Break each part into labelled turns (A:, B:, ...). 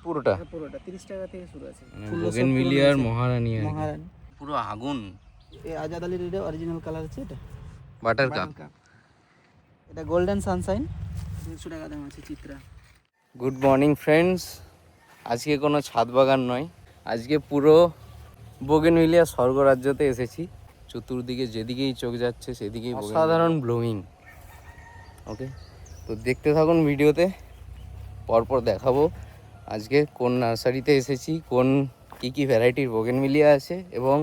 A: পুরোটা
B: পুরোটা 30 টাকা থেকে শুরু আছে।
A: বোগেনভিলিয়ার মহারানী
B: মহারানী
A: পুরো আগুন।
B: এই আজাদ আলী রেডের অরিজিনাল কালার আছে এটা।
A: Butter cup.
B: এটা গোল্ডেন সানশাইন 150 টাকা দাম আছে চিত্রা।
A: গুড মর্নিং ফ্রেন্ডস, আজকে কোনো ছাদ বাগান নয়, আজকে পুরো বোগেনভিলিয়া স্বর্গরাজ্যতে এসেছি। চতুর্দিকে যেদিকেই চোখ যাচ্ছে সেদিকেই অসাধারণ ব্লুমিং। ওকে, তো দেখতে থাকুন ভিডিওতে, পরপর দেখাবো আজকে কোন নার্সারিতে এসেছি, কোন কী ভ্যারাইটির বোগেনভিলিয়া আছে এবং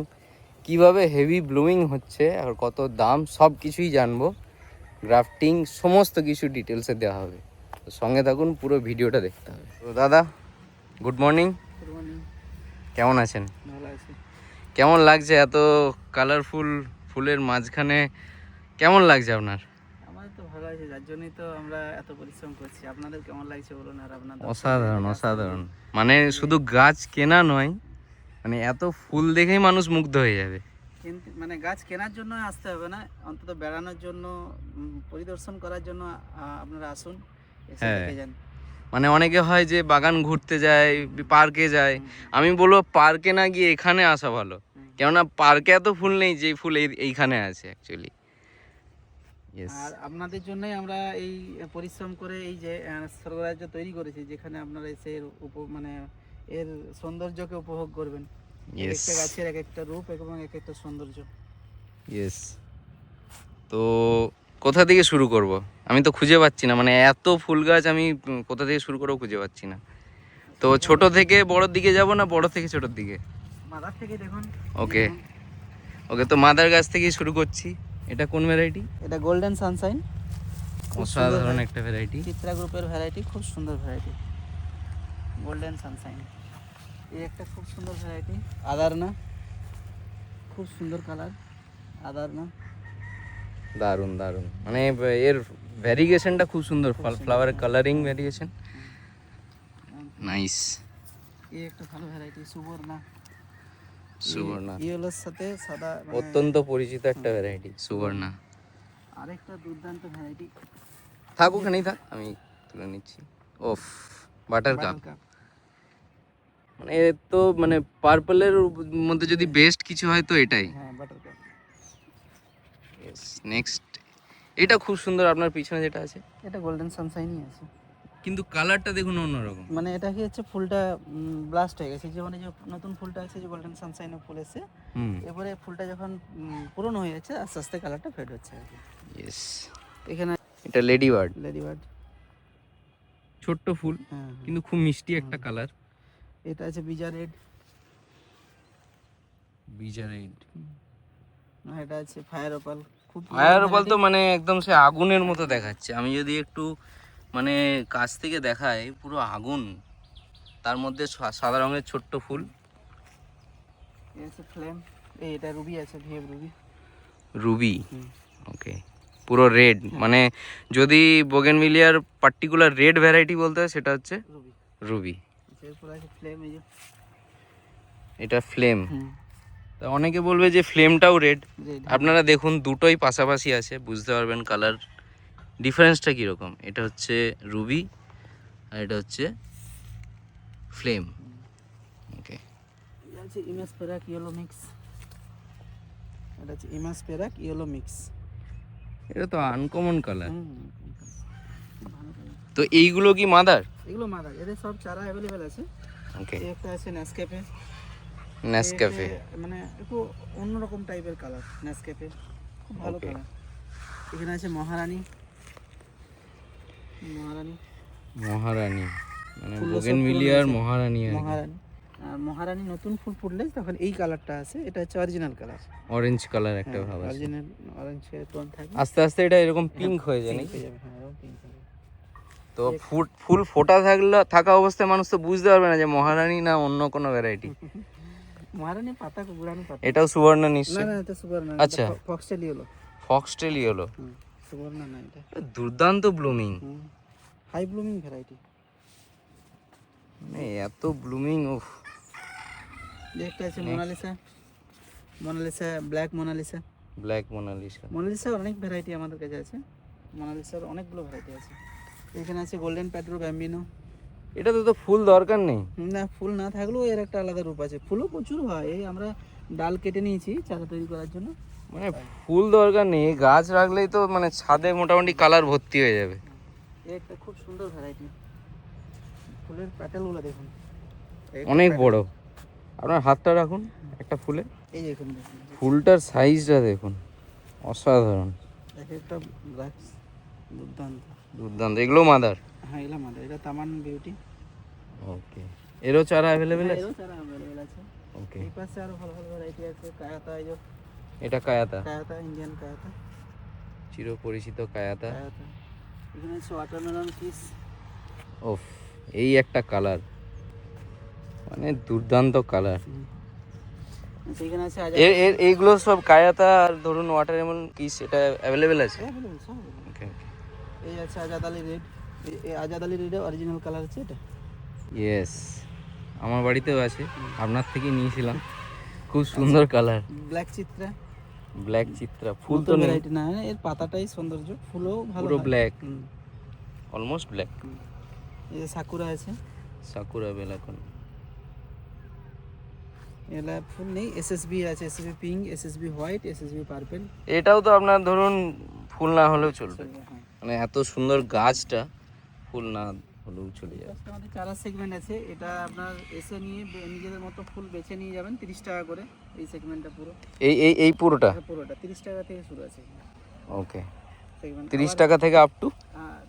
A: কিভাবে হেভি ব্লুমিং হচ্ছে আর কত দাম, সব কিছুই জানবো। গ্রাফটিং সমস্ত কিছু ডিটেলসে দেওয়া হবে, তো সঙ্গে থাকুন, পুরো ভিডিওটা দেখতে হবে। তো দাদা গুড মর্নিং, কেমন আছেন?
B: ভালো আছে।
A: কেমন লাগছে এত কালারফুল ফুলের মাঝখানে, কেমন লাগছে আপনার?
B: আমাদের তো ভালো আছে, যার জন্যই তো আমরা এত পরিশ্রম করছি। আপনাদের কেমন লাগছে বলুন। আর আপনাদের
A: অসাধারণ অসাধারণ, মানে শুধু গাছ কেনা নয়, মানে এত ফুল দেখেই মানুষ মুগ্ধ হয়ে যাবে।
B: কিন্তু মানে গাছ কেনার জন্য আসতে হবে না, অন্তত বেড়ানোর জন্য, পরিদর্শন করার জন্য আপনারা আসুন, এসে দেখে যান।
A: মানে অনেকে হয় যে বাগান ঘুরতে যায়, পার্কে যায়, আমি বলবো পার্কে না গিয়ে এখানে আসা ভালো, কেননা পার্কে এত ফুল নেই যে ফুল এইখানে আছে অ্যাকচুয়ালি।
B: আর আপনাদের জন্যই আমরা এই পরিশ্রম করে এই যে স্বর্গরাজ্য তৈরি করেছি, যেখানে আপনারা এসে মানে এর সৌন্দর্যকে উপভোগ করবেন। একটা গাছের এক একটা রূপ এবং এক একটা সৌন্দর্য।
A: ইয়েস, তো কোথা থেকে শুরু করব? আমি তো খুঁজে পাচ্ছি না, মানে এত ফুল গাছ আমি কোথা থেকে শুরু করবো খুঁজে পাচ্ছি না। তো ছোট থেকে বড়র দিকে যাব না বড় থেকে ছোটোর দিকে?
B: মাদার থেকে দেখুন।
A: ওকে ওকে, তো মাদার গাছ থেকেই শুরু করছি। এটা কোন ভ্যারাইটি?
B: এটা গোল্ডেন সানশাইন,
A: অসাধারণ একটা ভ্যারাইটি,
B: চিত্রা গ্রুপের ভ্যারাইটি, খুব সুন্দর ভ্যারাইটি গোল্ডেন সানশাইন। এই একটা খুব সুন্দর ভ্যারাইটি আদারনা, খুব সুন্দর কালার আদারনা,
A: দারুণ দারুণ, মানে এর ভ্যারিগেশনটা খুব সুন্দর, ফ্লাওয়ারের কালারিং ভ্যারিগেশন নাইস।
B: এই একটা ভালো ভ্যারাইটি সুবর্ণা।
A: সুবর্ণা
B: ইয়েলোর সাথে সাদা,
A: অত্যন্ত পরিচিত একটা ভ্যারাইটি সুবর্ণা।
B: আরেকটা দুর্দান্ত ভ্যারাইটি,
A: থাক ওখানেই থাক, আমি তুলে নিচ্ছি। ওফ, বাটার কাপ। মানে এর তো মানে পার্পলের মধ্যে যদি বেস্ট কিছু হয় তো এটাই।
B: হ্যাঁ, বাটার কাপ।
A: ইয়েস, নেক্সট এটা খুব সুন্দর, আপনার পিছনে যেটা আছে
B: এটা গোল্ডেন সানশাইনই আছে,
A: কিন্তু কালারটা দেখুন অন্যরকম।
B: মানে এটা কি হচ্ছে, ফুলটা ব্লাস্ট হয়ে গেছে, যে মানে যে নতুন ফুলটা আছে, যে গোল্ডেন সানশাইনের ফুল এসে এবারে ফুলটা যখন পুরনো হয়ে যাচ্ছে আস্তে আস্তে কালারটা ফেড হচ্ছে আর কি।
A: ইয়েস,
B: এখানে
A: এটা লেডিবার্ড।
B: লেডিবার্ড,
A: ছোট্ট ফুল কিন্তু খুব মিষ্টি একটা কালার।
B: এটা আছে বিজা রেড।
A: বিজা রেড,
B: এটা আছে ফায়ার ওপাল। খুব
A: ফায়ার ওপাল তো মানে একদম সে আগুনের মতো দেখাচ্ছে। আমি যদি একটু মানে কাছ থেকে দেখাই, পুরো আগুন, তার মধ্যে সাদা রঙের ছোট্ট ফুল।
B: এই আছে ফ্লেম। এটা রুবি আছে, ভিএফ রুবি।
A: রুবি, ওকে, পুরো রেড, মানে যদি বোগেনভিলিয়ার পার্টিকুলার রেড ভ্যারাইটি বলতে হয় সেটা হচ্ছে
B: রুবি।
A: রুবি।
B: এরপর আছে ফ্লেম, এই যে
A: এটা ফ্লেম। তা অনেকে বলবে যে ফ্লেমটাও রেড, আপনারা দেখুন দুটোই পাশাপাশি আছে, বুঝতে পারবেন কালার ডিফারেন্সটা কীরকম। এটা হচ্ছে রুবি আর এটা হচ্ছে ফ্লেম। ওকে,
B: এটা আছে ইমেজ পেরাক ইয়েলো মিক্স। এটা আছে ইমেজ পেরাক ইয়েলো মিক্স।
A: এটা তো আনকমন কালার। তো এইগুলো কি মাদার?
B: এগুলো মাদার, এদের সব চারা অ্যাভেলেবেল আছে।
A: ওকে,
B: একটা আছে নেসক্যাফে।
A: নেসক্যাফে
B: মানে একটু অন্যরকম টাইপের কালার, নেসক্যাফে খুব ভালো কালার। এখানে আছে মহারানী। মহারানী
A: মহারানী, মানে বোগেনভিলিয়ার মহারানী।
B: মহারানী, আর মহারানী নতুন ফুল ফুটলে তখন এই কালারটা আছে, এটা হচ্ছে অরিজিনাল কালার,
A: অরেঞ্জ কালার একটা ভাব আছে,
B: অরিজিনাল অরেঞ্জ টোন থাকে।
A: আস্তে আস্তে এটা এরকম পিঙ্ক হয়ে যায় নাকি?
B: হ্যাঁ, এরকম পিঙ্ক হবে।
A: তো ফুল ফোটা থাকা অবস্থায় মানুষ তো বুঝতে পারবে না যে মহারানী না অন্য কোনো ভ্যারাইটি।
B: মহারানী পাতা গুড়ানো পাতা।
A: এটাও সুবর্ণা নিশ্চয়?
B: না, এটা সুবর্ণা।
A: আচ্ছা,
B: foxtail yellow.
A: Foxtail yellow,
B: Subarna না এটা।
A: দুর্দান্ত ব্লুমিং,
B: হাই ব্লুমিং ভ্যারাইটি,
A: মানে এত ব্লুমিং। উফ,
B: একটা আছে Monalisa. Monalisa black Monalisa.
A: Black Monalisa.
B: মোনালিসার অনেক ভ্যারাইটি আমাদের কাছে আছে, মোনালিসার অনেকগুলো ভ্যারাইটি আছে। এখানে আছে গোল্ডেন প্যাড্রো ব্যাম্বিনো।
A: এটাতে তো ফুল দরকার নেই।
B: না, ফুল না থাকলেও এর একটা আলাদা রূপ আছে। ফুলও প্রচুর হয়, এই আমরা ডাল কেটে নিয়েছি চারা তৈরি করার জন্য।
A: মানে ফুল দরকার নেই, এই গাছ রাখলেই তো মানে ছাদে মোটামুটি কালার ভর্তি হয়ে যাবে।
B: এই একটা খুব সুন্দর ভ্যারাইটি, ফুলের প্যাটেলগুলো দেখুন
A: অনেক বড়। আপনার হাতটা রাখুন একটা ফুলে,
B: এই দেখুন দেখুন,
A: ফুলটার সাইজটা দেখুন, অসাধারণ,
B: এক একটা ব্ল্যাক, দুর্দান্ত।
A: দুর্দান্ত। এগুলো মাদার?
B: হ্যাঁ, এগুলো মাদার, এটা তামান বিউটি।
A: ওকে, এরও চারা অ্যাভেলেবেল আছে?
B: এরও চারা অ্যাভেলেবেল আছে।
A: ওকে,
B: এই পাশে আরো ভালো ভালো ভ্যারাইটি আছে। কায়াতা, এই যে
A: এটা কায়াতা,
B: কায়াতা, ইন্ডিয়ান কায়াতা,
A: চিরপরিচিত কায়াতা।
B: কায়াতা। এখানে আছে ওয়াটারমেলন পিস।
A: ওফ, এই একটা কালার, মানে দুর্দান্ত কালার।
B: এখানে আছে
A: এর এর এইগুলো সব কায়াতা আর ধরুন ওয়াটারমেলন কিস, এটা অ্যাভেলেবেল আছে?
B: অ্যাভেলেবেল সব available।
A: ওকে ওকে,
B: এই আছে আজাদ আলী রেড। এই আজাদ আলী রেডের অরিজিনাল কালার আছে এটা।
A: ইয়েস, আমার বাড়িতেও আছে, আপনার থেকেই নিয়েছিলাম। খুব সুন্দর colour.
B: Black Chitra.
A: Black Chitra, ফুল তো নেই,
B: ভ্যারাইটি না, এর পাতাটাই সৌন্দর্য, ফুলও ভালো।
A: পুরো
B: হয়।
A: ব্ল্যাক,
B: হুম।
A: Almost black.
B: এই যে সাকুরা আছে,
A: সাকুরা বেলাকন।
B: এলা ফুল নেই। এসএসবি আছে, SSB pink, SSB white, SSB purple.
A: এটাও তো আপনার ধরুন ফুল না হলেও চলবে,
B: হ্যাঁ।
A: মানে এত সুন্দর গাছটা ফুল না হলেও চলে যাবে।
B: First আমাদের চারা সেগমেন্ট আছে, এটা আপনার এসে নিয়ে নিজেদের মতো ফুল বেছে নিয়ে যাবেন 30 টাকা করে। এই সেগমেন্টটা পুরো,
A: এই এই এই পুরোটা?
B: এটা পুরোটা 30 টাকা থেকে শুরু আছে
A: ওকে,
B: সেগমেন্ট।
A: 30 টাকা থেকে আপ টু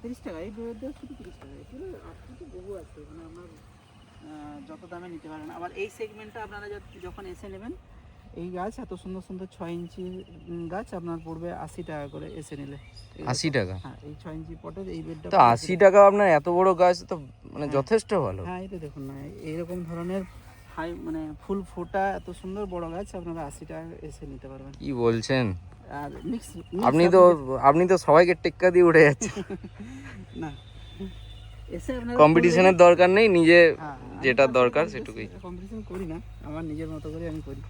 B: 30 টাকা, এই বইয়ের শুধু 30 টাকা। এগুলো আপনি তো বহু আছে, মানে আপনার যত দামে নিতে পারেন। আবার এই সেগমেন্টটা আপনারা যখন এসে নেবেন, এই গাছ এত সুন্দর সুন্দর 6 ইঞ্চি গাছ আপনার পড়বে 80 টাকা করে এসে নিলে।
A: 80 টাকা?
B: হ্যাঁ, এই 6 ইঞ্চি পটের এই বেডটা
A: তো 80 টাকা আপনার এত বড় গাছ তো মানে যথেষ্ট ভালো।
B: হ্যাঁ, এটা দেখুন না, এইরকম ধরনের হাই মানে ফুল ফোটা এত সুন্দর বড় গাছ আপনারা 80 টাকা এসে নিতে পারবেন।
A: কি বলছেন?
B: আর মিক্স
A: আপনি তো সবাইকে টেক্কা দিয়ে উঠে যাচ্ছেন।
B: না, এসে আপনারা
A: কম্পিটিশনের দরকার নেই, নিজে যেটা দরকার সেটুকুই।
B: কম্পিটিশন করি না, আমার নিজের মতো করে আমি করি।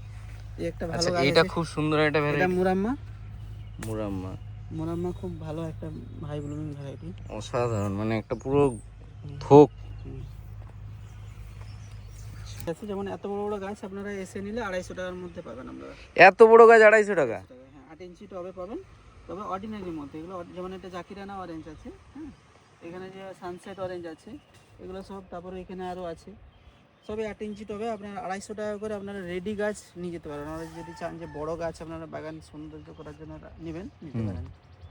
B: এই একটা ভালো
A: আচ্ছা,
B: গাছ
A: এটা
B: আছে,
A: খুব সুন্দর একটা
B: এটা
A: ভ্যারাইটি,
B: মুরাম্মা।
A: মুরাম্মা।
B: মুরাম্মা খুব ভালো একটা হাই ব্লুমিং ভ্যারাইটি।
A: অসাধারণ, মানে একটা পুরো থোক।
B: আছে যেমন এত বড় বড় গাছ আপনারা এসে নিলে 250 টাকার মধ্যে পাবেন আপনারা।
A: এত বড় গাছ 250 টাকা?
B: হ্যাঁ, 8 ইঞ্চি টবে পাবেন, তবে অর্ডিনারির মধ্যে। এগুলো যেমন এটা জাকিরানা অরেঞ্জ আছে, হ্যাঁ, এখানে যে সানসেট অরেঞ্জ আছে, এগুলো সব। তারপরে এখানে আরও আছে, সবই 8 ইঞ্চি টবে আপনার 250 টাকা করে আপনারা রেডি গাছ নিয়ে যেতে পারেন। আর যদি চান যে বড় গাছ আপনারা বাগান সৌন্দর্য করার জন্য নেবেন, নিতে পারেন,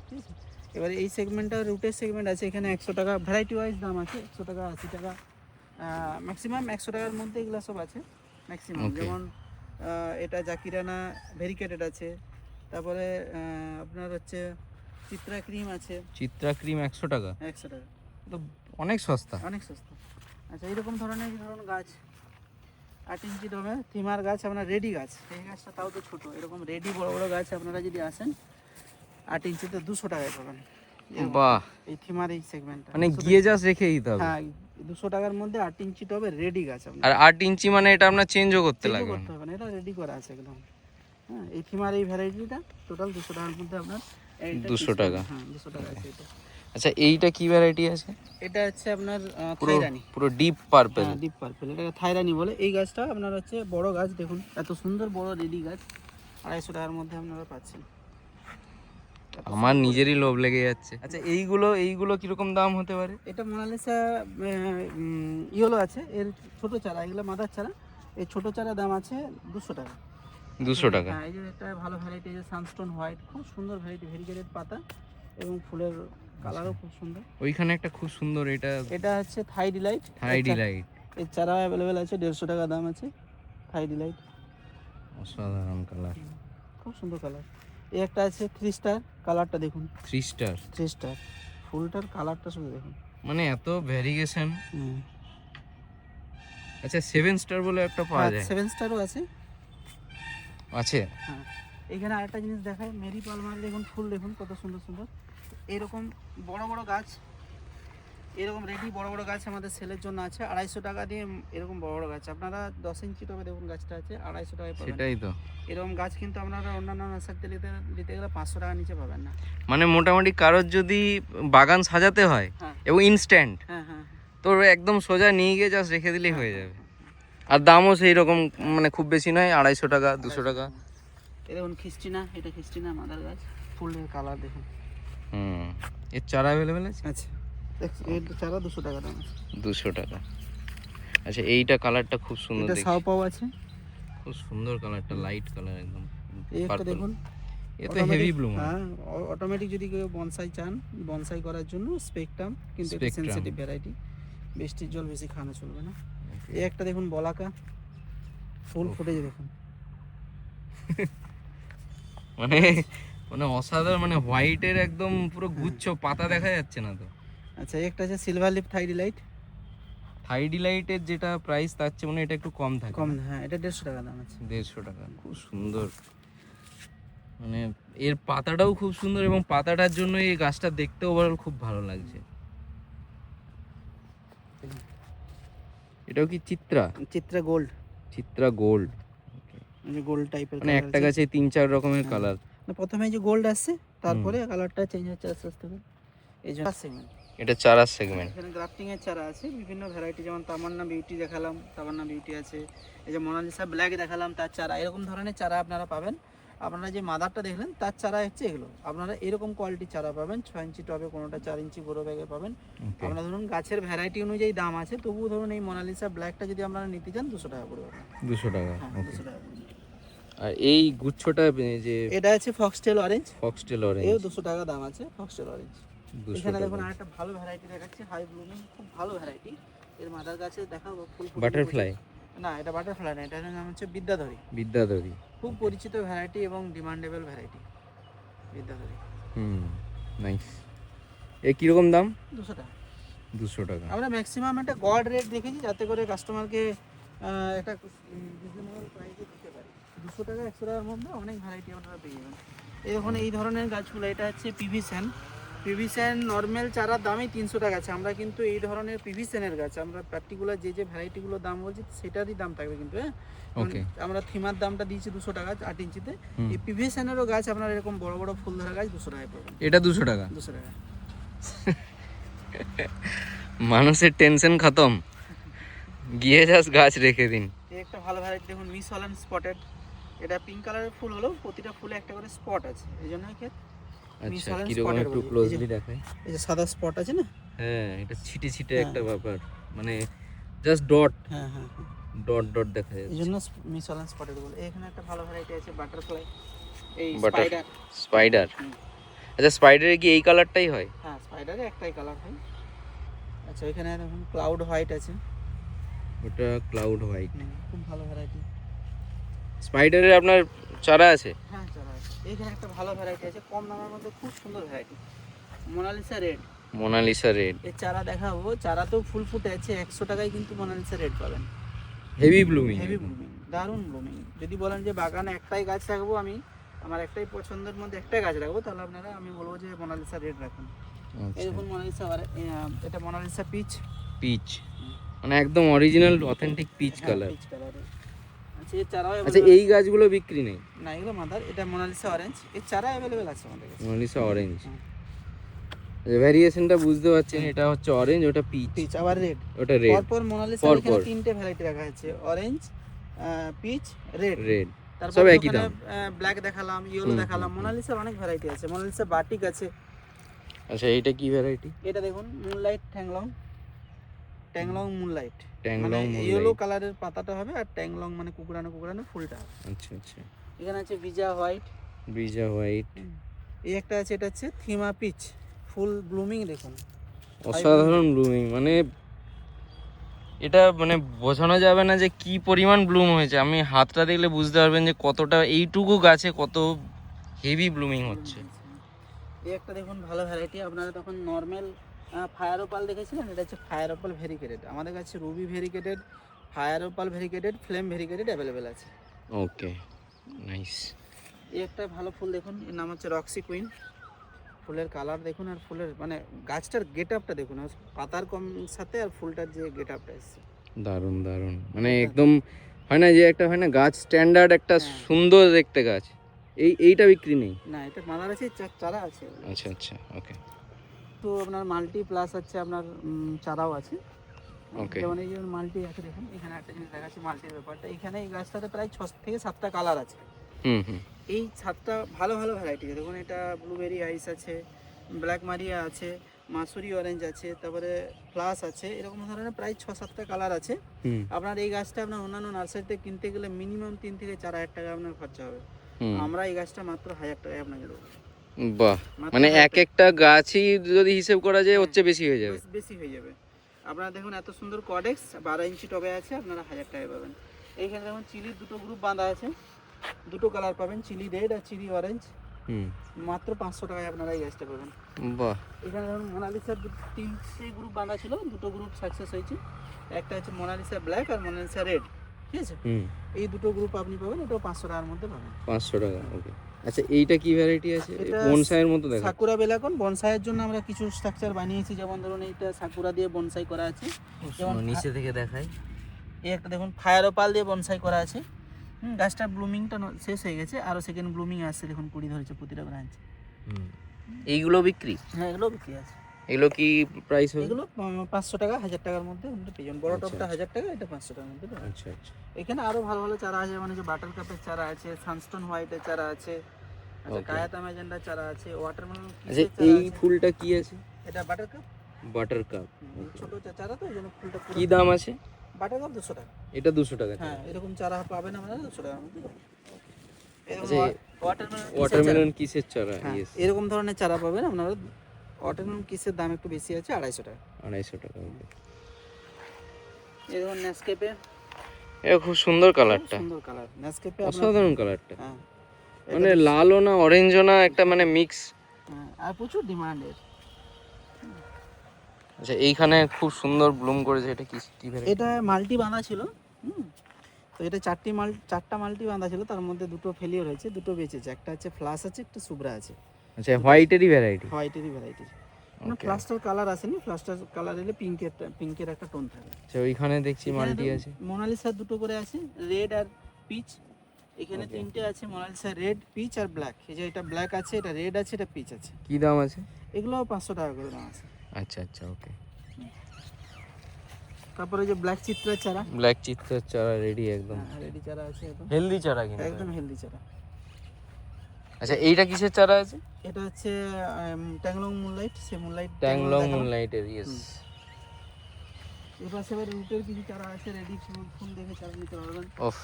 B: ঠিক আছে। এবারে এই সেগমেন্টটা রুটের সেগমেন্ট আছে, এখানে 100 টাকা ভ্যারাইটি ওয়াইজ দাম আছে। 100 টাকা, 80 টাকা, ম্যাক্সিমাম 100 টাকার মধ্যে এগুলো সব আছে ম্যাক্সিমাম। যেমন এটা জাকিরানা ভেরিকেটেড আছে, তারপরে আপনার হচ্ছে চিত্রা ক্রিম আছে।
A: চিত্রা ক্রিম 100 টাকা?
B: 100 টাকা,
A: তো অনেক সস্তা।
B: অনেক সস্তা। আচ্ছা, এইরকম ধরনের গাছ 8 ইঞ্চি টবে থিমার গাছ আপনার রেডি গাছ। এই গাছটা তাও তো ছোটো, এরকম রেডি বড় বড় গাছ আপনারা যদি আসেন 8 ইঞ্চিতে 200 টাকায় পাবেন।
A: বাহ,
B: এই থিমার এই সেগমেন্টটা
A: মানে গিয়ে জাস্ট রেখে দিতে হবে।
B: হ্যাঁ, 200 টাকার মধ্যে 8 ইঞ্চি টবে রেডি গাছ আপনার।
A: আর 8 ইঞ্চি মানে এটা আপনার চেঞ্জও করতে
B: চেঞ্জও
A: লাগবে
B: করতে হবে না, এটা রেডি করা আছে একদম। হ্যাঁ, এই থিমার এই ভ্যারাইটিটা টোটাল 200 টাকার মধ্যে আপনার।
A: 200 টাকা?
B: হ্যাঁ, 200 টাকা আছে এটা।
A: আচ্ছা, এইটা কি ভ্যারাইটি আছে?
B: এটা হচ্ছে আপনার
A: পুরো
B: থাইরানি।
A: পুরো ডিপ পার্পল?
B: হ্যাঁ, ডিপ পার্পল, এটাকে থাইরানি বলে। এই গাছটা আপনার হচ্ছে বড় গাছ, দেখুন এত সুন্দর বড় রেডি গাছ 250 টাকার মধ্যে আপনারা পাচ্ছেন।
A: আমার নিজেরই লোভ লেগে যাচ্ছে। আচ্ছা, এইগুলো কিরকম দাম হতে পারে?
B: এটা মোনালিসা ইয়েলো আছে, এর ছোট চারা, এগুলো মাদার চারা। এই ছোট চারা দাম আছে 200 টাকা।
A: 200 টাকা?
B: হ্যাঁ, এই যে একটা ভালো ভ্যারাইটি, যে সানস্টোন হোয়াইট, খুব সুন্দর ভ্যারাইটি, ভেরিকেটেড পাতা এবং ফুলের কালারও খুব সুন্দর।
A: ওইখানে একটা খুব সুন্দর,
B: এটা হচ্ছে থাই ডিলাইট।
A: থাই ডিলাইট?
B: এর চারা অ্যাভেলেবেল আছে, 150 টাকা দাম আছে থাই ডিলাইট।
A: অসাধারণ কালার,
B: খুব সুন্দর কালার। এই একটা আছে 3 স্টার, কালারটা দেখুন।
A: 3 স্টার?
B: 3 স্টার, ফুলটার কালারটা শুধু দেখুন,
A: মানে এত ভ্যারিয়েশন। আচ্ছা, 7 স্টার বলে একটা পাওয়া যায়?
B: 7 স্টারও আছে।
A: আছে?
B: হ্যাঁ, এখানে আরেকটা জিনিস দেখায়, মেরি পালমার দেখুন, ফুল দেখুন কত সুন্দর সুন্দর। এরকম বড় বড় গাছ, এরকম রেডি বড় বড় গাছ আমাদের সেলের জন্য আছে 250 টাকা দিয়ে। এরকম বড় বড় গাছ আপনারা 10 ইঞ্চি টবে দেখুন গাছটা আছে 250 টাকায় পাবেন।
A: সেটাই তো,
B: এরকম গাছ কিন্তু আপনারা অন্যান্য নার্সারিতে নিতে গেলে 500 টাকা নিচে পাবেন না।
A: মানে মোটামুটি কারোর যদি বাগান সাজাতে হয়
B: হ্যাঁ,
A: এবং ইনস্ট্যান্ট,
B: হ্যাঁ, হ্যাঁ,
A: তোর একদম সোজা নিয়ে গিয়ে জাস্ট রেখে দিলেই হয়ে যাবে। আর দামও সেই রকম, মানে খুব বেশি নয়, 250 টাকা 200 টাকা।
B: এ দেখুন খ্রিস্টিনা, এটা খ্রিস্টিনা মাদার গাছ, ফুলের কালার দেখুন।
A: এর চারা অ্যাভেলেবেল আছে?
B: আচ্ছা, এর চারা 200 টাকা দাম আছে।
A: 200 টাকা। আচ্ছা, এইটা কালারটা খুব সুন্দর
B: এটা
A: দেখছি,
B: সাও পাও আছে,
A: খুব সুন্দর কালারটা, লাইট কালার একদম।
B: এই একটা
A: Purple।
B: দেখুন।
A: এ তো হেভি ব্লুম।
B: হ্যাঁ, অটোমেটিক যদি কেউ বনসাই চান, বনসাই করার জন্য স্পেকট্রাম, কিন্তু এটা
A: Spectrum।
B: সেনসিটিভ ভ্যারাইটি, বৃষ্টির জল বেশি খাওয়ানো চলবে না। এই একটা দেখুন বলাকা, ফুল ফুটেছে দেখুন।
A: মানে মানে অসাধারণ, মানে হোয়াইটের একদম পুরো গুচ্ছ পাতা দেখা যাচ্ছে না তো।
B: আচ্ছা, এই একটা আছে সিলভার লিপ থাই ডিলাইট।
A: থাই ডিলাইটের যেটা প্রাইস তার চেয়ে মানে এটা একটু কম থাকে।
B: কম, হ্যাঁ, এটা 150 টাকা দাম আছে।
A: 150 টাকা, খুব সুন্দর। মানে এর পাতাটাও খুব সুন্দর, এবং পাতাটার জন্য এই গাছটা দেখতে ওভারঅল খুব ভালো লাগছে। এটাও কি চিত্রা?
B: Chitra gold,
A: Chitra gold.
B: এই যে গোল্ড টাইপের,
A: মানে একটা গাছে 3-4 রকমের কালার।
B: প্রথমে এই যে গোল্ড আসছে, তারপরে কালারটা চেঞ্জ হচ্ছে আস্তে আস্তে করে। এই জন্য সেগমেন্ট,
A: এটা চারা সেগমেন্ট।
B: এখানে গ্রাফটিং এর চারা আছে বিভিন্ন ভ্যারাইটি, যেমন তামান্না বিউটি দেখালাম, তামান্না বিউটি আছে, এই যে মোনালিসা ব্ল্যাক দেখালাম, তার চারা, এরকম ধরনের চারা আপনারা পাবেন। আপনারা যে মাদারটা দেখলেন তার চারা হচ্ছে এগুলো, আপনারা এরকম কোয়ালিটির চারা পাবেন। 6 ইঞ্চি টবে, কোনোটা 4 ইঞ্চি বড় ব্যাগে পাবেন। আপনারা ধরুন গাছের ভ্যারাইটি অনুযায়ী দাম আছে, তবুও ধরুন এই মোনালিসা ব্ল্যাকটা যদি আপনারা নিতে চান 200 টাকা পড়বে।
A: 200 টাকা।
B: হ্যাঁ, 200 টাকা পড়বে।
A: আর এই গুচ্ছটা যে
B: এটা আছে ফক্সটেল অরেঞ্জ,
A: ফক্সটেল অরেঞ্জ,
B: এও 200 টাকা দাম আছে, ফক্সটেল অরেঞ্জ।
A: 200
B: এখানে
A: টাকা।
B: দেখুন আরেকটা ভালো ভ্যারাইটি দেখাচ্ছি, হাই ব্লুমিং, খুব ভালো ভ্যারাইটি। এর মাদার গাছে দেখাবো ফুল ফুল।
A: বাটারফ্লাই?
B: না, এটা বাটারফ্লাই না, এটার নাম হচ্ছে বিদ্যাধরী।
A: বিদ্যাধরী,
B: খুব পরিচিত ভ্যারাইটি এবং ডিমান্ডেবল ভ্যারাইটি, বিদ্যাধরী।
A: নাইস। এ কিরকম দাম?
B: 200 টাকা।
A: 200 টাকা।
B: আমরা ম্যাক্সিমাম একটা গড রেট দেখেছি, যাতে করে কাস্টমারকে একটা রিজনেবল প্রাইসে দিতে পারি। 200 টাকা 100 টাকার মধ্যে অনেক ভ্যারাইটি আপনারা পেয়ে যাবেন। এই দেখুন এই ধরনের গাছগুলো, এটা হচ্ছে পিভিসেন। পিভিসেন নর্মাল চারার দামই 300 টাকা আছে। আমরা কিন্তু এই ধরনের পিভিসেনের গাছ, আমরা পার্টিকুলার যে যে ভ্যারাইটিগুলোর দাম বলছি সেটারই দাম থাকবে কিন্তু, হ্যাঁ।
A: ওকে।
B: আমরা থিমার দামটা দিয়েছি 200 টাকা 8 ইঞ্চিতে। এই পিভিসেনেরও গাছ আপনার এরকম বড় বড় ফুল ধরা গাছ 200 টাকায় পাবেন।
A: এটা 200 টাকা?
B: 200 টাকা।
A: মানুষের টেনশন খতম, গিয়ে জাস্ট গাছ রেখে দিন।
B: এই একটা ভালো ভ্যারাইটি দেখুন, মিস হল্যান্ড স্পটেড। এটা পিঙ্ক কালারের ফুল হলো, প্রতিটা ফুলে একটা করে স্পট আছে, এই জন্য কি মিস
A: আচ্ছা,
B: হল্যান্ড
A: কিরকম
B: স্পটেড
A: একটু
B: বলে।
A: ক্লোজলি দেখাই।
B: এই যে সাদা স্পট আছে না,
A: হ্যাঁ, এটা ছিটে ছিটে
B: হ্যাঁ।
A: একটা ব্যাপার, মানে জাস্ট ডট
B: হ্যাঁ হ্যাঁ হ্যাঁ,
A: ডট ডট দেখা
B: এই
A: যাচ্ছে।
B: জন্য মিস হল্যান্ড স্পটেড বলে। এখানে একটা ভালো ভ্যারাইটি আছে বাটারফ্লাই, এই
A: Butter-
B: স্পাইডার।
A: স্পাইডার? আচ্ছা, স্পাইডারে কি এই কালারটাই হয়?
B: হ্যাঁ, স্পাইডারে একটাই কালার হয়। আচ্ছা, এখানে দেখুন ক্লাউড হোয়াইট আছে,
A: ওটা ক্লাউড হোয়াইট।
B: খুব ভালো ভ্যারাইটি।
A: স্পাইডারের আপনার চারা আছে?
B: হ্যাঁ, চারা আছে। এখানে একটা ভালো ভ্যারাইটি আছে, কম দামের মধ্যে খুব সুন্দর variety, Mona Lisa red.
A: Mona Lisa red.
B: এর চারা দেখাবো, চারা তো ফুল ফুটে আছে, 100 টাকায় কিন্তু মোনালিসা রেড পাবেন।
A: Heavy blooming.
B: হেভি ব্লুমিং, দারুণ ব্লুমিং। যদি বলেন যে বাগানে একটাই গাছ রাখবো, আমি আমার একটাই পছন্দের মধ্যে একটাই গাছ রাখবো, তাহলে আপনারা, আমি বলবো যে মোনালিসা রেড রাখুন। এরকম মোনালিসা, এটা মোনালিসা পিচ।
A: পিচ, মানে একদম original authentic peach colour.
B: Peach কালারের। আচ্ছা, এর চারাও
A: আচ্ছা, এই গাছগুলো বিক্রি নেই?
B: না, এগুলো মাদার। এটা মোনালিসা অরেঞ্জ, এর চারা অ্যাভেলেবেল আছে আমাদের কাছে।
A: মোনালিসা অরেঞ্জ, ভ্যারিয়েশনটা বুঝতে পারছেন, এটা হচ্ছে অরেঞ্জ, ওটা পিচ,
B: পিচ আবার রেড।
A: ওটা রেড।
B: পরপর মোনালিসা এখানে তিনটে ভ্যারাইটি রাখা আছে, অরেঞ্জ, পিচ, রেড।
A: রেড,
B: তারপর
A: সব একই দাম।
B: ব্ল্যাক দেখালাম, ইয়েলো দেখালাম, মোনালিসার অনেক ভ্যারাইটি আছে। মোনালিসা বাটিক আছে।
A: আচ্ছা, এইটা কি ভ্যারাইটি?
B: এটা দেখুন মুনলাইট ট্যাংলং, ট্যাংলং মুনলাইট।
A: ট্যাংলং
B: ইয়েলো কালারের পাতাটা হবে, আর ট্যাংলং মানে কুকুরানো কুকুরানো ফুলটা হবে।
A: আচ্ছা আচ্ছা।
B: এখানে আছে ভিজা হোয়াইট।
A: Brezza white.
B: এই একটা আছে, এটা হচ্ছে থিমা পিচ, ফুল ব্লুমিং দেখুন,
A: অসাধারণ ব্লুমিং। মানে এটা মানে বোঝানো যাবে না যে কি পরিমাণ ব্লুম হয়েছে। আমি হাতটা দেখলে বুঝতে পারবেন যে কতটা, এইটুকু গাছে কত হেভি ব্লুমিং হচ্ছে।
B: এই একটা দেখুন ভালো ভ্যারাইটি। আপনারা তখন নর্মাল ফায়ার ওপাল দেখেছিলেন, এটা হচ্ছে ফায়ার ওপাল ভেরিকেটেড। আমাদের কাছে Ruby variegated, fire opal variegated, flame variegated available আছে।
A: ওকে, নাইস।
B: এই একটা ভালো ফুল দেখুন, এর নাম হচ্ছে রক্সি কুইন। ফুলের কালার দেখুন, আর ফুলের মানে গাছটার গেট আপটা দেখুন, আর পাতার কম সাথে আর ফুলটার যে গেট আপটা এসছে,
A: দারুণ দারুণ। মানে একদম হয় না যে একটা হয় না গাছ স্ট্যান্ডার্ড একটা সুন্দর দেখতে গাছ। এইটা বিক্রি নেই?
B: না, এটা মাদার আছে, চারা আছে।
A: আচ্ছা আচ্ছা, ওকে।
B: তো আপনার মাল্টি প্লাস আছে, আপনার চারাও আছে।
A: ওকে
B: যেমন এই যেমন মাল্টি আছে দেখুন, এখানে একটা জিনিস দেখাচ্ছি মাল্টির ব্যাপারটা। এখানে এই গাছটাতে প্রায় 6 থেকে 7টা কালার আছে।
A: হুম হুম
B: এই 7টা ভালো ভালো ভ্যারাইটি। দেখুন এটা ব্লুবেরি আইস আছে, ব্ল্যাক মারিয়া আছে, মাসুরি অরেঞ্জ আছে, তারপরে প্লাস আছে, এরকম ধরনের প্রায় 6-7টা কালার আছে।
A: হুম
B: আপনার এই গাছটা আপনার অন্যান্য নার্সারিতে কিনতে গেলে মিনিমাম 3 থেকে 4,000 টাকা আপনার খরচা হবে।
A: হুম
B: আমরা এই গাছটা মাত্র 1,000 টাকায় আপনাকে দেবো।
A: বাহ,
B: মাত্র
A: মানে
B: 1000
A: এক একটা গাছই যদি হিসেব করা যায় ওর চেয়ে বেশি হয়ে যাবে।
B: বেশি হয়ে যাবে। আপনারা দেখুন এত সুন্দর কডেক্স 12 ইঞ্চি টবে আছে, আপনারা 1,000 টাকায় পাবেন। এইখানে দেখুন চিলির দুটো গ্রুপ বাঁধা আছে, দুটো কালার পাবেন, চিলি রেড আর চিলি অরেঞ্জ।
A: হুম
B: মাত্র 500 টাকায় আপনারা এই গাছটা পাবেন।
A: বাহ,
B: এখানে ধরুন মোনালিসার 3টে গ্রুপ বাঁধা ছিল, দুটো গ্রুপ সাকসেস হয়েছে। একটা হচ্ছে মোনালিসা ব্ল্যাক আর মোনালিসা রেড, ঠিক আছে?
A: হুম
B: এই দুটো গ্রুপ আপনি পাবেন, এটাও 500 টাকার মধ্যে পাবেন।
A: 500 টাকা, ওকে। আচ্ছা এইটা কি ভ্যারাইটি আছে?
B: এটা
A: বনসাইয়ের মতো দেখা।
B: সাকুরা বেলাকন বনসাইয়ের জন্য আমরা কিছু স্ট্রাকচার বানিয়েছি, যেমন ধরুন এইটা সাকুরা দিয়ে বনসাই করা আছে। যেমন
A: নিচে থেকে দেখাই।
B: এই একটা দেখুন ফায়ার ওপাল দিয়ে বনসাই করা আছে। গাছটা ব্লুমিংটা শেষ হয়ে গেছে, আরও সেকেন্ড ব্লুমিং আসছে, দেখুন কুড়ি ধরেছে প্রতিটা ব্রাঞ্চ।
A: এইগুলো বিক্রি?
B: হ্যাঁ এগুলো বিক্রি আছে।
A: এগুলো কি প্রাইস হবে?
B: এগুলো 500 টাকা 1,000 টাকার মধ্যে আপনারা পেয়ে যাবেন। বড়
A: আচ্ছা,
B: টপটা 1,000 টাকা, এটা 500 টাকার মধ্যে পাবেন।
A: আচ্ছা আচ্ছা
B: এখানে আরো ভালো ভালো চারা আছে, মানে যে বাটার কাপের চারা আছে, সানস্টোন হোয়াইটের চারা আছে, আচ্ছা
A: Okay.
B: কায়াতা ম্যাজেন্ডার চারা আছে, ওয়াটারমেলন
A: আচ্ছা এই ফুলটা কি আছে?
B: এটা বাটার কাপ।
A: Butter cup.
B: ছোট চারা তো, এই জন্য ফুলটা
A: কি দাম আছে?
B: বাটার কাপ 200 টাকা।
A: এটা 200 টাকা।
B: হ্যাঁ এরকম চারা পাবেন আপনারা 200 টাকার মধ্যে পাবেন।
A: আচ্ছা,
B: ওয়াটারমেলন
A: ওয়াটারমেলন কিসের চারা? ইয়েস,
B: এরকম ধরনের চারা পাবেন আপনারা। ওয়াটারমেলন কিসের দাম একটু বেশি আছে, 250 টাকা।
A: 250 টাকা, ওকে।
B: এরকম নেসকেপে,
A: এটা খুব সুন্দর কালারটা,
B: সুন্দর কালার নেসকেপে,
A: অসাধারণ কালারটা।
B: হ্যাঁ
A: মানে লালও না অরেঞ্জও না, একটা মানে মিক্স।
B: আর প্রচুর ডিমান্ডের।
A: আচ্ছা এইখানে খুব সুন্দর ব্লুম করেছে, এটা কি কি ভ্যারাইটি?
B: এটা মাল্টি বাঁধা ছিল, তো এটা চারটা মাল্টি বাঁধা ছিল, তার মধ্যে দুটো ফেলিওর হয়েছে, দুটো বেঁচেছে। একটা হচ্ছে ফ্লাস আছে, একটা সুব্রা আছে।
A: আচ্ছা হোয়াইটেরই ভ্যারাইটি?
B: হোয়াইটেরই ভ্যারাইটি। মানে
A: Okay.
B: ফ্লাস্টার কালার আসেনি, ফ্লাস্টার কালার এলে পিঙ্কের একটা টোন থাকে।
A: আচ্ছা ওইখানে দেখছি মাল্টি আছে।
B: মোনালিসা দুটো করে আছে, রেড আর পিচ। এখানে
A: Okay.
B: 3টে আছে মোনালিসা, রেড, পিচ আর ব্ল্যাক। এই যে এটা ব্ল্যাক আছে, এটা রেড আছে, এটা পিচ আছে।
A: কি দাম আছে?
B: এগুলো 500 টাকা করে দাম আছে।
A: আচ্ছা আচ্ছা, ওকে।
B: তারপরে যে ব্ল্যাক চিত্রা চারা,
A: ব্ল্যাক চিত্তের চারা রেডি একদম,
B: রেডি চারা আছে, একদম
A: হেলদি চারা কিন্তু
B: একদম হেলদি চারা।
A: আচ্ছা এইটা কিসের চারা আছে?
B: এটা হচ্ছে ট্যাংলং মুনলাইট, সে মুনলাইট
A: ট্যাংলং মুনলাইটের, ইয়েস।
B: এবার সেবার রুটের কিছু চারা আছে, রেডি ফুল দেখে চারা নিতে পারবেন।
A: ওফ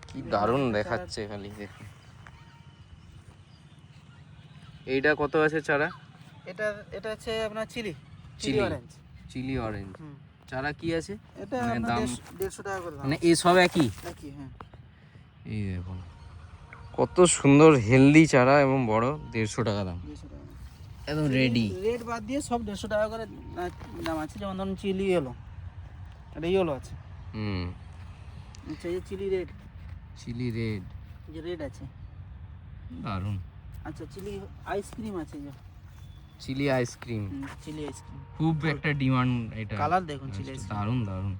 A: কি দারুণ দেখাচ্ছে খালি দেখুন। এইটা কত আছে চারা?
B: এটা এটা হচ্ছে আপনার chilli
A: chilli
B: orange.
A: Chilli orange চারা কি আছে?
B: এটা
A: মানে
B: আপনার
A: দাম
B: 150 টাকা করে দাম।
A: মানে এই সব একই?
B: নাকি? হ্যাঁ
A: এই দেখুন কত সুন্দর হেলদি চারা এবং বড়, 150 টাকা দাম,
B: 150 টাকা।
A: একদম রেডি।
B: রেড বাদ দিয়ে সব 150 টাকা করে দাম আছে। যেমন ধরুন চিলি ইয়েলো, এটা ইয়েলো আছে।
A: হুম
B: আচ্ছা এই চিলি রেড,
A: চিলি রেড,
B: যে রেড আছে।
A: দারুণ।
B: আচ্ছা চিলি আইসক্রিম আছে, যে
A: চিলি আইসক্রিম,
B: চিলি আইসক্রিম
A: খুব একটা ডিমান্ড এটা।
B: কালার দেখুন চিলি আইসক্রিম,
A: দারুণ দারুণ।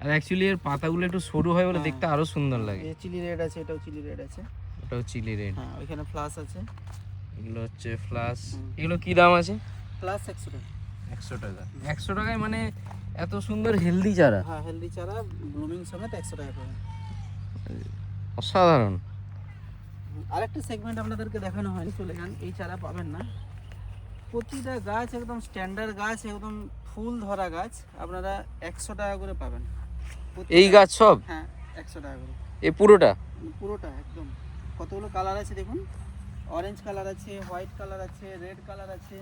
A: আর অ্যাকচুয়ালি এর পাতাগুলো একটু সরু হয় বলে দেখতে আরো সুন্দর লাগে।
B: এই চিলি রেড আছে, এটাও চিলি রেড আছে,
A: এটাও চিলি রেড।
B: হ্যাঁ ওইখানে প্লাস আছে।
A: এগুলো হচ্ছে ফ্লাস। এগুলো কি দাম আছে?
B: প্লাস 100 টাকা।
A: 100 টাকা। 100 টাকায় মানে এত সুন্দর হেলদি চারা?
B: হ্যাঁ হেলদি চারা ব্লুমিং সমেত 100 টাকা পাবেন।
A: অসাধারণ।
B: আরেকটা সেগমেন্ট আপনাদেরকে দেখানো হয়নি, চলে যান। এই চারা পাবেন না, প্রতিটা গাছ একদম স্ট্যান্ডার্ড গাছ, একদম ফুল ধরা গাছ, আপনারা 100 টাকা করে পাবেন।
A: এই গাছ সব?
B: হ্যাঁ 100 টাকা করে
A: এই পুরোটা?
B: পুরোটা একদম। কতগুলো কালার আছে দেখুন, অরেঞ্জ কালার আছে, হোয়াইট কালার আছে, রেড কালার আছে।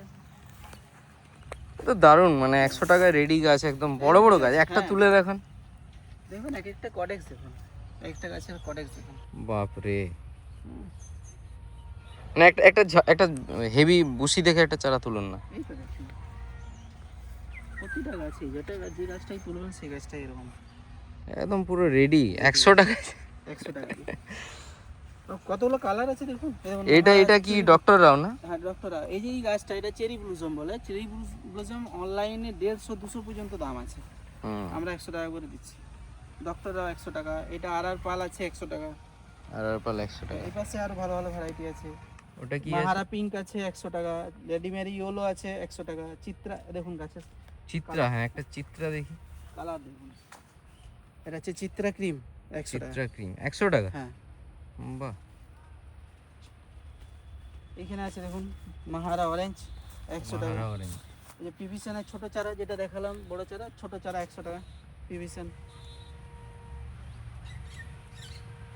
A: তো দারুণ, মানে 100 টাকায় রেডি গাছ, একদম বড় বড় গাছ। একটা তুলে দেখান।
B: দেখুন এক একটা কডেক্স দেখুন, একটা গাছের কডেক্স দেখুন।
A: বাপরে, মানে একটা হেভি বুশি দেখে একটা চারা তুলুন না।
B: এই তো দেখুন প্রতিটা গাছে, যে গাছটাই তুলবেন সেই গাছটাই এরকম
A: একদম পুরো রেডি। 100 টাকা?
B: 100 টাকা। কতগুলো কালার আছে দেখুন।
A: এটা কি ডক্টর রাও না?
B: হ্যাঁ ডক্টর রাও। এই যে এই গাছটা, এটা চেরি ব্লুজম বলে। চেরি ব্লুজম অনলাইনে 150-200 পর্যন্ত দাম আছে, আমরা 100 টাকা করে দিচ্ছি। ডক্টর রাও 100 টাকা। এটা আর পাল আছে 100 টাকা।
A: আর পাল 100 টাকা।
B: এই পাশে আরো ভালো ভালো ভ্যারাইটি আছে।
A: ওটা কি আছে?
B: মাহারা পিঙ্ক আছে 100 টাকা, লেডি মেরি ইয়েলো আছে 100 টাকা। চিত্রা দেখুন গাছের
A: চিত্রা, হ্যাঁ একটা চিত্রা দেখি।
B: কালার দেখুন, এটা হচ্ছে চিত্রা ক্রিম 100 টাকা।
A: চিত্রা ক্রিম 100 টাকা?
B: হ্যাঁ,
A: বাহ।
B: এখানে আছে দেখুন মাহারা অরেঞ্জ 100 টাকা।
A: মাহারা অরেঞ্জ।
B: এই যে পিভিশনের ছোট চারা যেটা দেখালাম, বড় চারা, ছোট চারা 100 টাকা পিভিশন।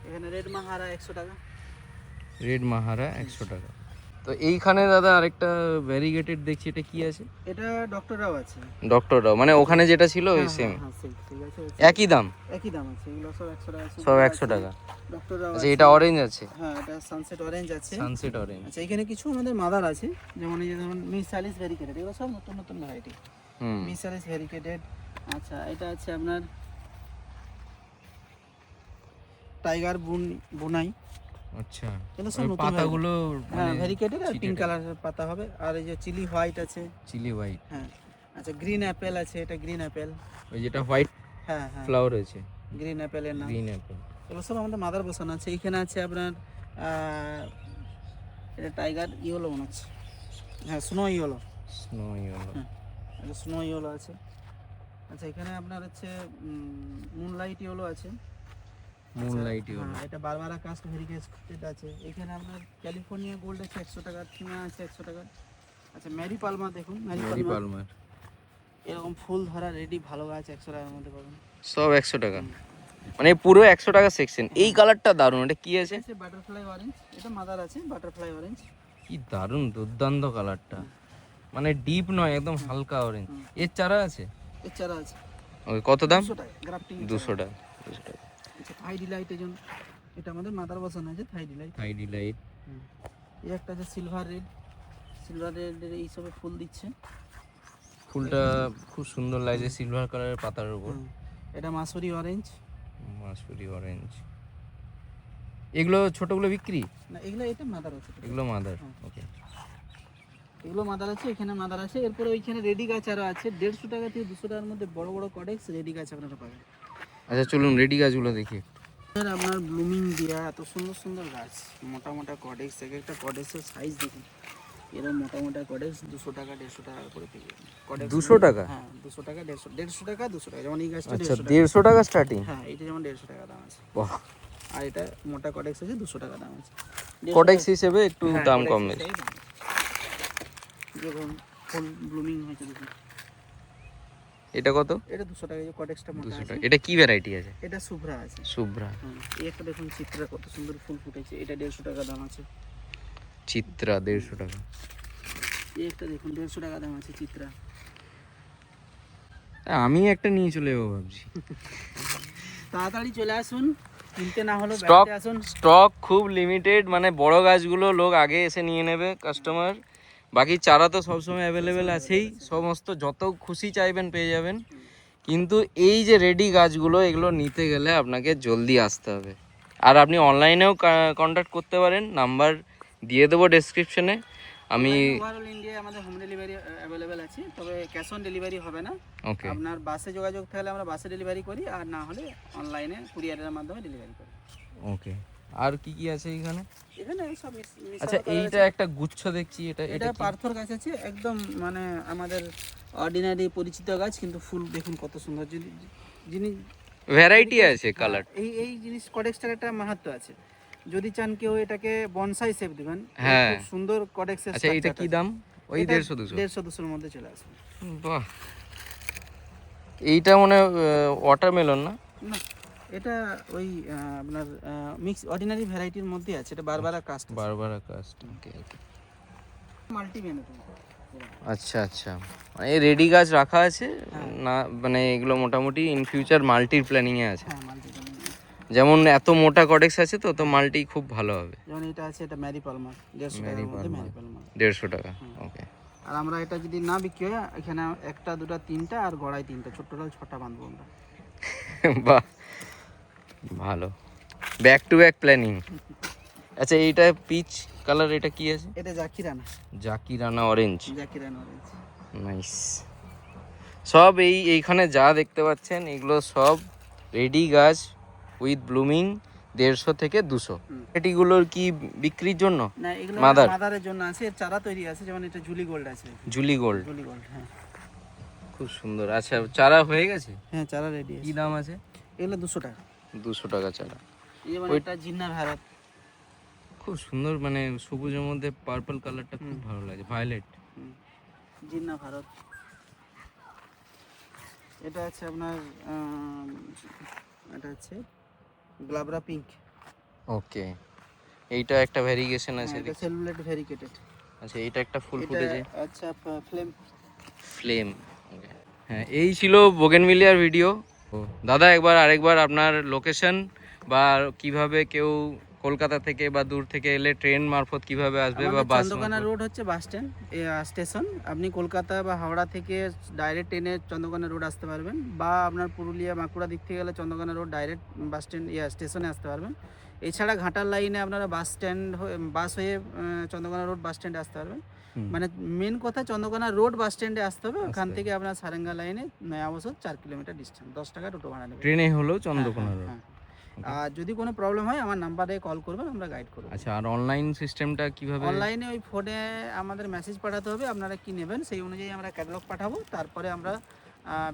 B: এখানে রেড মাহারা 100 টাকা।
A: রেড মাহারা 100 টাকা। তো এইখানে দাদা আরেকটা ভ্যারিগেটেড দেখছি, এটা কি আছে?
B: এটা ডক্টররাও আছে।
A: ডক্টররাও মানে ওখানে যেটা ছিল ওই
B: হ্যাঁ,
A: সেম?
B: হ্যাঁ, same, ঠিক আছে,
A: একই দাম?
B: একই দাম আছে, এগুলো সব 100 টাকা।
A: সব 100 টাকা?
B: ডক্টররাও
A: আচ্ছা,
B: আছে।
A: এটা অরেঞ্জ আছে?
B: হ্যাঁ, এটা সানসেট অরেঞ্জ আছে।
A: Sunset orange.
B: আচ্ছা, এখানে কিছু আমাদের মাদার আছে, যেমন এই যে যেমন মিসালিস ভ্যারিকেটেড, এগুলো সব নতুন নতুন ভ্যারাইটি। মিসালিস ভ্যারিকেটেড। আচ্ছা, এটা আছে আপনার টাইগার বুনাই।
A: আচ্ছা,
B: এগুলো সব
A: ওই
B: নতুন
A: পাতাগুলো
B: হ্যাঁ,
A: মানে
B: ভ্যারিকেটেড আর পিঙ্ক
A: cheated।
B: কালারের পাতা হবে। আর এই যে চিলি হোয়াইট আছে।
A: Chilli white.
B: হ্যাঁ, আচ্ছা, গ্রিন অ্যাপেল আছে, এটা গ্রিন অ্যাপেল।
A: ওই যেটা হোয়াইট
B: হ্যাঁ, হ্যাঁ,
A: ফ্লাওয়ার আছে,
B: গ্রিন অ্যাপেলের নাম।
A: Green Apple.
B: এগুলো সব আমাদের মাদার বসানো আছে। এখানে আছে আপনার এটা টাইগার ইয়েলো মনে হচ্ছে, হ্যাঁ, স্নো ইয়েলো।
A: Snow yellow.
B: হ্যাঁ, এটা স্নো ইয়েলো আছে। আচ্ছা, এখানে আপনার হচ্ছে মুনলাইট ইয়েলো আছে।
A: Moonlight yellow.
B: হ্যাঁ, এটা বারবারা কাস্ট ভেরিকেটেড আছে। এখানে আপনার ক্যালিফোর্নিয়া গোল্ড আছে 100 টাকা, থিমা আছে 100 টাকা। আচ্ছা, ম্যারি পালমা দেখুন, ম্যারি
A: মেরি
B: পালমা
A: পালমার
B: এরকম ফুল ধরা রেডি ভালো গাছ 100 টাকার মধ্যে পাবেন।
A: সব 100 টাকা? মানে পুরো 100 টাকা সেকশন। এই কালারটা দারুণ, এটা কি আছে?
B: আছে বাটারফ্লাই অরেঞ্জ, এটা মাদার আছে বাটারফ্লাই অরেঞ্জ।
A: কি দারুণ দুর্দান্ত কালারটা, মানে ডিপ নয়, একদম হালকা অরেঞ্জ। এর চারা আছে?
B: এর চারা আছে।
A: ওই কত দাম?
B: 200 টাকা গ্রাফটিং।
A: 200 টাকা। 200 টাকা।
B: আচ্ছা, থাই ডিলাইটের জন্য এটা আমাদের মাদার বসানো আছে, থাই ডিলাইট।
A: High Deloitte.
B: এই একটা আছে সিলভার রেড, সিলভার রেডের এই সবে ফুল দিচ্ছে।
A: ফুলটা খুব সুন্দর লাগছে সিলভার কালারের পাতার উপর।
B: এটা মাসুরি অরেঞ্জ।
A: মাসুরি অরেঞ্জ। এগুলো ছোটগুলো বিক্রি?
B: না, এগুলো এটা মাদার আছে।
A: এগুলো মাদার। ওকে,
B: এগুলো মাদার আছে, এখানে মাদার আছে। এরপরে ওইখানে রেডি গাছ আরও আছে 150 টাকা থেকে 200 টাকার মধ্যে বড় বড় কডেক্স রেডি গাছ আপনারা পাবেন।
A: আচ্ছা চলুন রেডি গাছগুলো দেখি।
B: স্যার, আপনার ব্লুমিং দিয়া এত সুন্দর সুন্দর গাছ, মোটা মোটা কডেক্স, এক একটা কডেক্সের সাইজ দেখুন। এরকম মোটা মোটা কডেক্স 200 টাকা 150 টাকা করে পেয়ে যাবেন। কডেক্স
A: 200 টাকা?
B: হ্যাঁ, 200 টাকা 150 টাকা 200 টাকা। যেমন এই গাছটা
A: আচ্ছা,
B: 150 টাকা।
A: 150 টাকা স্টার্টিং?
B: হ্যাঁ, এটা যেমন 150 টাকা দাম আছে।
A: বাহ।
B: আর এটা মোটা কডেক্স আছে 200 টাকা দাম আছে।
A: কডেক্স হিসেবে একটু
B: হ্যাঁ,
A: দাম
B: codex
A: কম
B: হিসেবেই
A: বেশি।
B: দাম আছে। যেরকম ফুল ব্লুমিং হয়েছে দেখুন,
A: এটা কত?
B: এটা 200 টাকা। এই কডেক্সটা মোটা
A: 200
B: আছে।
A: টাকা। এটা কি ভ্যারাইটি আছে?
B: এটা শুভ্রা আছে।
A: শুভ্রা।
B: হ্যাঁ, এই একটা দেখুন চিত্রা, কত সুন্দর ফুল ফুটেছে, এটা 150 টাকা দাম আছে।
A: চিত্রা 150 টাকা।
B: এই একটা দেখুন 150 টাকা দাম আছে চিত্রা।
A: আমি একটা নিয়ে চলে যাবো ভাবছি।
B: তাড়াতাড়ি চলে আসুন, কিনতে না হলে
A: স্টক
B: বেড়াতে আসুন।
A: স্টক খুব লিমিটেড, মানে বড় গাছগুলো লোক আগে এসে নিয়ে নেবে কাস্টমার। বাকি চারা তো সবসময় অ্যাভেলেবেল আছেই, সমস্ত যত খুশি চাইবেন পেয়ে যাবেন। কিন্তু এই যে রেডি গাছগুলো, এগুলো নিতে গেলে আপনাকে জলদি আসতে হবে। আর আপনি অনলাইনেও কন্ট্যাক্ট করতে পারেন, নাম্বার দিয়ে দেবো ডেসক্রিপশনে। আমি
B: ওভারঅল ইন্ডিয়া আমাদের হোম ডেলিভারি অ্যাভেলেবেল আছে, তবে ক্যাশ অন ডেলিভারি হবে না।
A: ওকে।
B: আপনার বাসে যোগাযোগ থাকলে আমরা বাসে ডেলিভারি করি, আর না হলে অনলাইনে কুরিয়ারের মাধ্যমে ডেলিভারি করি।
A: ওকে। আর কি কি আছে এখানে?
B: এখানে সব
A: আচ্ছা, এইটা একটা গুচ্ছ দেখছি, এটা
B: এটা পার্থর গাছ আছে, একদম মানে আমাদের অর্ডিনারি পরিচিত গাছ, কিন্তু ফুল দেখুন কত সুন্দর। যিনি
A: ভ্যারাইটি আছে কালার।
B: এই এই জিনিস কডেক্সটার একটা মাহাত্ম্য আছে। যদি চান কেউ এটাকে বনসাই শেপ দিবেন,
A: হ্যাঁ।
B: খুব সুন্দর কডেক্সের।
A: আচ্ছা, এটা কি দাম? ওই 150-200?
B: 150-200 মধ্যে চলে আসবে।
A: বাহ। এইটা মনে ওয়াটারমেলন না?
B: না, এটা ওই আপনার মিক্স অর্ডিনারি ভ্যারাইটির মধ্যে আছে। এটা Barbara Karst,
A: Barbara Karst. Okay okay.
B: মাল্টি ভ্যান।
A: আচ্ছা আচ্ছা, মানে এই রেডি গাছ রাখা আছে না, মানে এগুলো মোটামুটি ইন ফিউচার মাল্টির প্ল্যানিং এ আছে।
B: হ্যাঁ, মাল্টি ভ্যান।
A: যেমন এত মোটা কডেক্স আছে, তো তো মাল্টি খুব ভালো হবে।
B: যেমন এটা আছে, এটা ম্যারি পালমার 150 টাকার মধ্যে ম্যারি পালমার
A: 150 টাকা। ওকে।
B: আর আমরা এটা যদি না বিক্রি হয়, এখানে একটা দুটা তিনটা আর গড়াই তিনটা, ছোট টোটাল 6টা বাঁধবো আমরা।
A: বাহ, ভালো। Back to back planning. আচ্ছা, এইটা পিচ কালার, এটা কি আছে?
B: এটা জাকিরানা।
A: জাকিরানা অরেঞ্জ।
B: জাকিরানা অরেঞ্জ।
A: নাইস। সব এইখানে যা দেখতে পাচ্ছেন, এগুলো সব রেডি গাছ উইথ ব্লুমিং, 150 থেকে 200। এটিগুলোর কি বিক্রির জন্য?
B: না, এগুলো
A: মাদারের
B: জন্য আছে, এর চারা তৈরি আছে। যেমন এটা জুলি গোল্ড আছে।
A: Julie gold.
B: জুলি গোল্ড, হ্যাঁ।
A: খুব খুব সুন্দর। আচ্ছা চারা হয়ে গেছে?
B: হ্যাঁ, চারা রেডি
A: কি দাম আছে?
B: এগুলো 200 টাকা।
A: 200 টাকা চারা।
B: যেমন
A: ওই-
B: একটা জিন্নার ভারত,
A: খুব সুন্দর, মানে সবুজের মধ্যে পার্পল কালারটা খুব ভালো লাগে, ভায়োলেট।
B: জিন্না ভারত। এটা আছে আপনার এটা হচ্ছে গ্লাবরা পিঙ্ক।
A: ওকে, এইটা একটা ভ্যারিয়েশন আছে
B: এটা
A: দেখছি।
B: সেলুলেট ভেরিকেটেড।
A: আচ্ছা এইটা একটা ফুল
B: এটা
A: ফুটেছে,
B: আচ্ছা ফ্লেম।
A: ফ্লেম। হ্যাঁ, এই ছিল বোগেনভিলিয়ার ভিডিও। দাদা একবার আরেকবার আপনার লোকেশন বা কিভাবে কেউ কলকাতা থেকে বা দূর থেকে এলে ট্রেন মারফত কিভাবে আসবে বা বাস
B: চন্দ্রকোনা রোড হচ্ছে বাস স্ট্যান্ড স্টেশন। আপনি কলকাতা বা হাওড়া থেকে ডাইরেক্ট ট্রেনে চন্দ্রকোনা রোড আসতে পারবেন, বা আপনার পুরুলিয়া বাঁকুড়া দিক থেকে গেলে Chandrakona road direct bus stand স্টেশনে আসতে পারবেন। এছাড়া ঘাটার লাইনে আপনারা বাস হয়ে চন্দ্রকোনা রোড বাস স্ট্যান্ডে আসতে পারবেন। মানে মেন কথা চন্দ্রকোনা রোড বাস স্ট্যান্ডে আসতে হবে। ওখান থেকে আপনার সারেঙ্গা লাইনে নয়া বছর 4 কিলোমিটার ডিস্টেন্স, 10 টাকা টোটো ভাড়া নেবে।
A: ট্রেনে হলো চন্দ্রকোনা রোড।
B: হ্যাঁ। আর যদি কোনো প্রবলেম হয় আমার নাম্বারে কল করবেন, আমরা গাইড করব।
A: আচ্ছা, আর অনলাইন সিস্টেমটা কিভাবে?
B: অনলাইনে ওই ফোনে আমাদের মেসেজ পাঠাতে হবে, আপনারা কি নেবেন সেই অনুযায়ী আমরা ক্যাটালগ পাঠাবো, তারপরে আমরা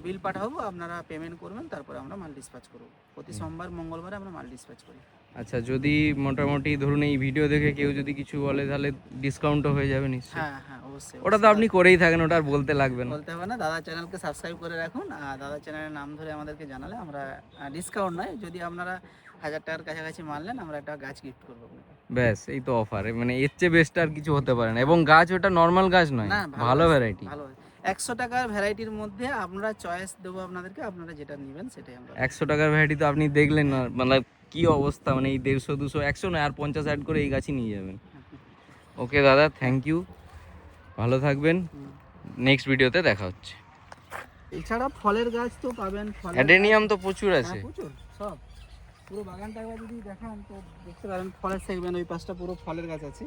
B: বিল পাঠাবো, আপনারা পেমেন্ট করবেন, তারপরে আমরা মাল ডিসপ্যাচ করব। প্রতি সোমবার মঙ্গলবারে আমরা মাল ডিসপ্যাচ করি।
A: আচ্ছা, যদি মোটামুটি ধরুন এই ভিডিও দেখে কেউ যদি কিছু বলে তাহলে ডিসকাউন্টও হয়ে যাবে নিশ্চয়ই?
B: হ্যাঁ হ্যাঁ, অবশ্যই।
A: ওটা তো আপনি করেই থাকেন, ওটা আর বলতে লাগবে না।
B: বলতে হবে না, দাদা চ্যানেলকে সাবস্ক্রাইব করে রাখুন, আর দাদা চ্যানেলের নাম ধরে আমাদেরকে জানালে আমরা ডিসকাউন্ট নয়, যদি আপনারা 1000 টাকার কাছাকাছি মানলেন আমরা একটা গাছ গিফট করবো আপনাকে।
A: ব্যাস, এই তো অফার, মানে এর চেয়ে বেস্ট আর কিছু হতে পারে না। এবং গাছ ওটা নর্মাল গাছ নয়,
B: না,
A: ভালো ভ্যারাইটি।
B: ভালো 100 টাকার ভ্যারাইটির মধ্যে আমরা চয়েস দেবো আপনাদেরকে, আপনারা যেটা নেবেন সেটাই আমরা।
A: 100 টাকার ভ্যারাইটি তো আপনি দেখলেন না, মানে কি অবস্থা, মানে এই 150 200 100 নয় আর 50 অ্যাড করে এই গাছই নিয়ে যাবেন। ওকে দাদা, থ্যাংক ইউ, ভালো থাকবেন। নেক্সট ভিডিওতে দেখা হচ্ছে।
B: এছাড়া ফলের গাছ তো পাবেন,
A: অ্যাডেনিয়াম তো প্রচুর আছে।
B: প্রচুর সব। পুরো বাগানটা একবার যদি দেখান তো দেখতে পারেন, ফলের সেগমেন্ট ওই পাশটা পুরো ফলের গাছ আছে।